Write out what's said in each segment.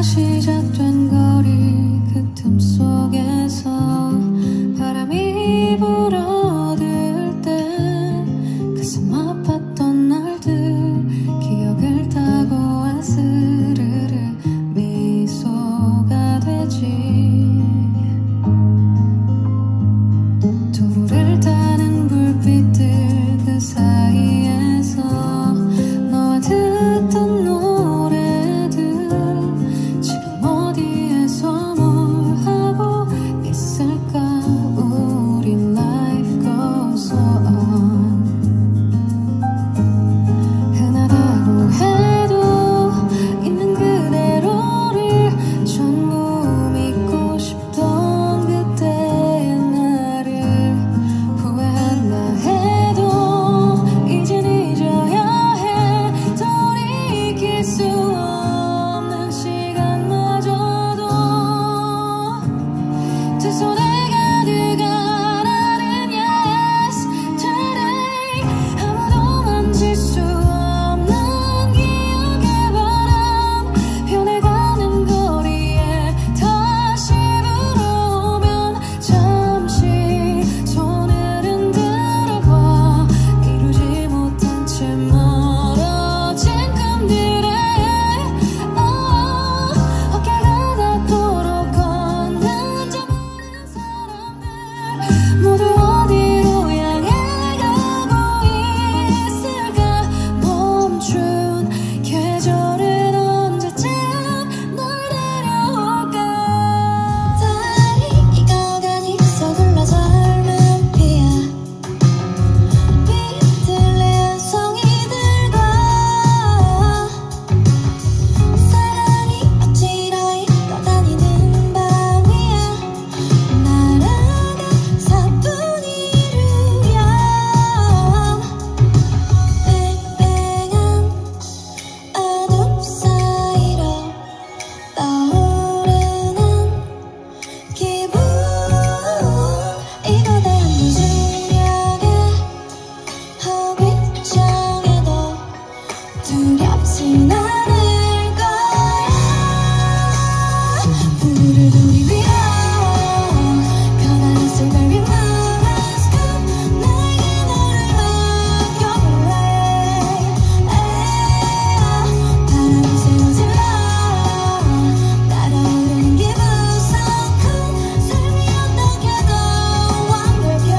시작된 거리 그 틈 속에서 바람이 불어들 때 가슴 아팠던 날들 기억을 타고 아스르르 미소가 되지. 도로를 타는 불빛들 그 사이에서 너와 듣던 노래들 지금 어디에서 뭘 하고 있을까. 우린 life goes on. 흔하다고 해도 있는 그대로를 전부 믿고 싶던 그때의 나를 후회한다 해도 이젠 잊어야 해. 돌이킬 수 없는 시간마저도 두 손에 가득하라는 yesterday. 아무도 만질 수 없는 기억의 바람 변해가는 거리에 다시 불어오면 잠시 손을 흔들어봐. 이루지 못한 채 멀어진 꿈들에 어깨가 닿도록 걷는 저만한 사람들 모두 어디로 향해 가고 있을까. 멈춘 계절은 언제쯤 널 데려올까. 달이 익어가니 서둘러 젊은 피야 비틀레 성이들과 사랑이 어찌러이 떠다니는 밤이야. 날아가 사뿐히 이루려 뺑뺑한 어둠 사이로 떠오르는 기분. 이거대한 무중력에 허비정에도 두렵진 않을 거야. 불을 돌리며 변화는 silver removes 나에게 너를 맡겨볼래. 바람이 새어질러 날아오르는 기분 섞은 삶이 어떻게 더 완벽해.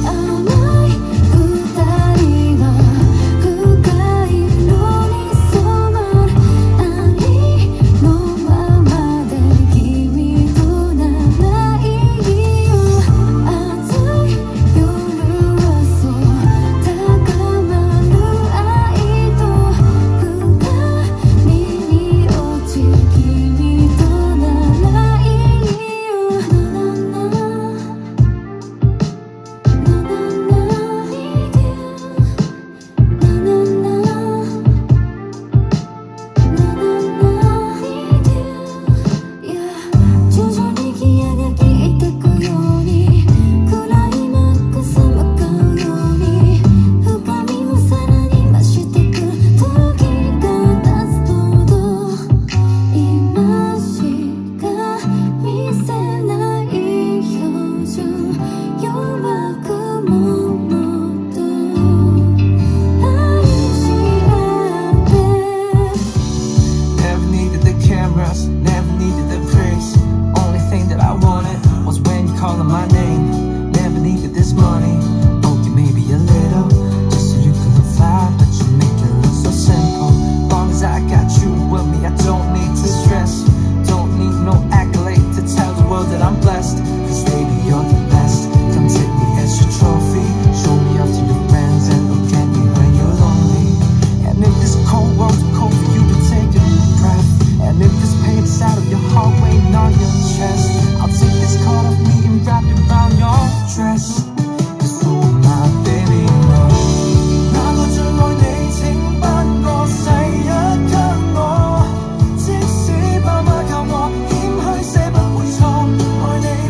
아마이 후다리와 후가이로 있어만 아니 너와 마대기 위도 나나이 이유 아들 요루와서 다가만 루아이도 후가 미니 오지기 위도 나나이 이유 조절이 기약하기 있다고 요니 구라이 맞고 써먹고 요니 후감이 무사라니 마실 때 그토록이가 따스도도 이 맛이가 미세 나의 효주 요마그 모모도 아유시 앞에. Never needed the cameras, never needed the praise. Only thing that I wanted was when you calling my name. Never needed this money, okay maybe a little, just so you can look fly, but you make it look so simple. Long as I got you with me, I don't need to stress. Don't need no accolade to tell the world that I'm blessed. Cause baby you're the best. Come take me as your trophy, show me off to your friends and look at me when you're lonely. And if this cold world's too cold for you to take a deep breath, and if this pain is out of your heart weighing on your chest, I'll take this coat off me and wrap it around your dress. Cause who am I, baby, no. 나도 줄로 내 인생 반고 쌓여간 너. 즉시 밤아가워 힘을 세번 우정. Or they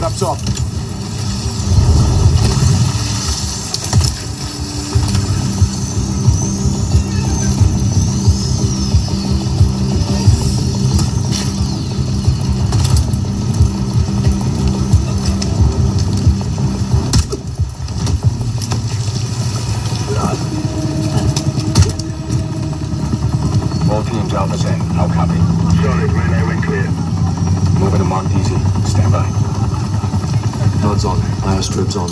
up top. All teams, Alpha's in. How copy? Solid, relay went clear. Moving to Mark DZ. Stand by. Nods on. Airstrip's on.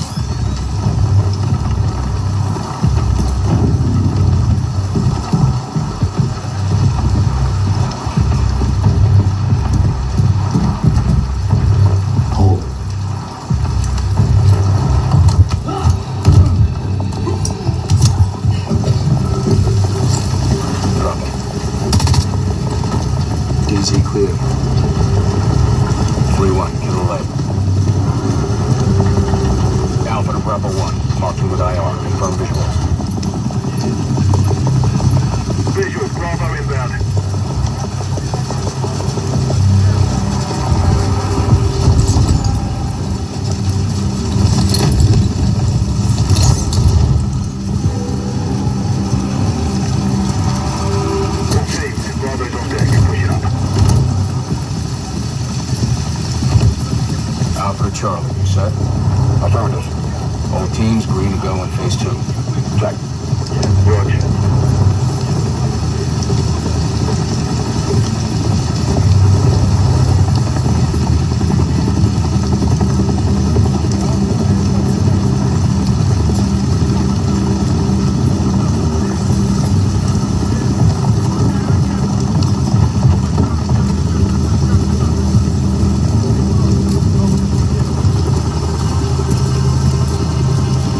Hold. Drop him. DZ clear. 3-1. Kill lead. Alpha to Bravo 1. Marking with IR. Confirm visuals. Visuals, Bravo inbound. All teams, Bravo's on deck. Push it up. Alpha to Charlie. You set? Affirmative. All teams green to go in phase 2. Check. Roger.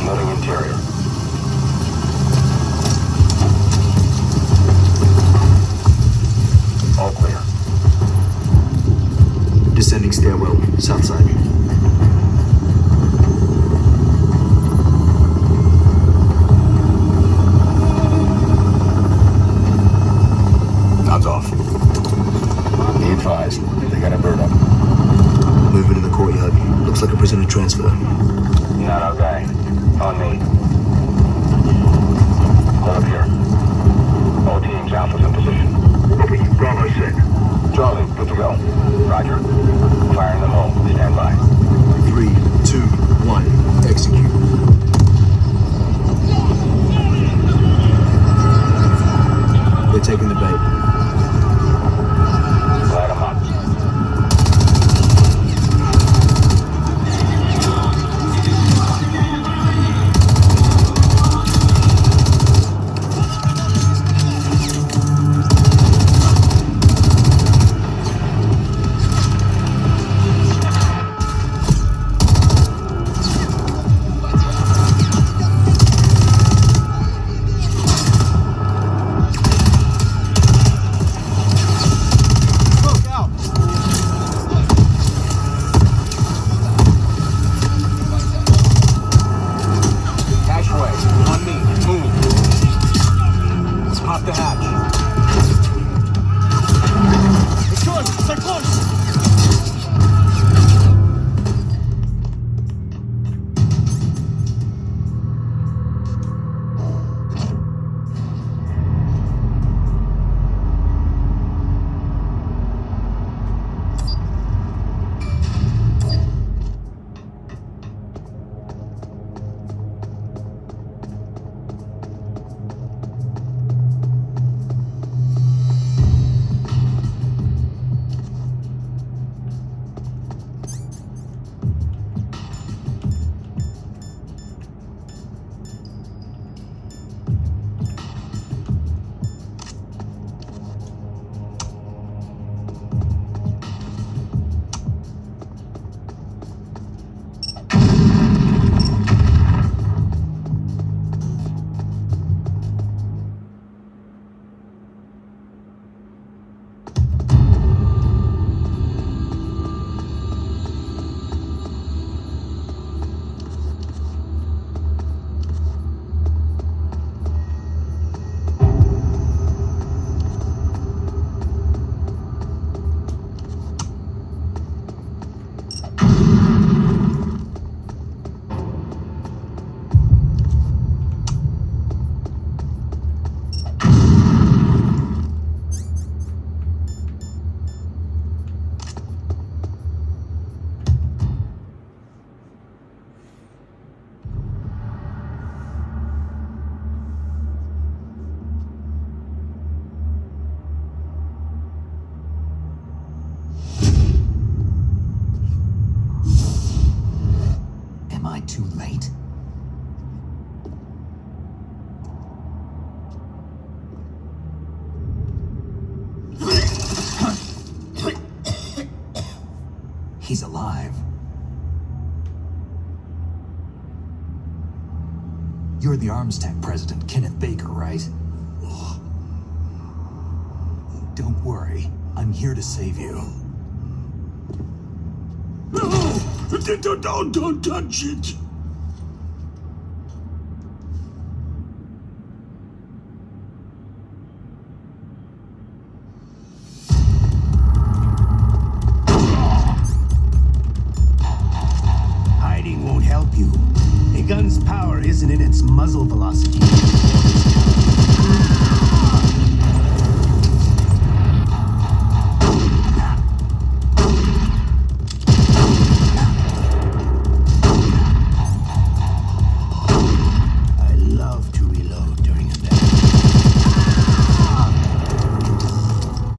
Moving interior. All clear. Descending stairwell. South side. Nods off. Be advised. They got a bird up. Movement in the courtyard. Looks like a prisoner transfer. Not okay. On me. Hold up here. All teams, Alpha's in position. Copy. Bravo set. Charlie, good to go. Roger. Firing the hole. Stand by. 3, 2, 1. Execute. They're taking the bait. Light 'em up. too late? He's alive. You're the Arms Tech president, Kenneth Baker, right? Don't worry. I'm here to save you. No! Don't touch it! Hiding won't help you. A gun's power isn't in its muzzle velocity.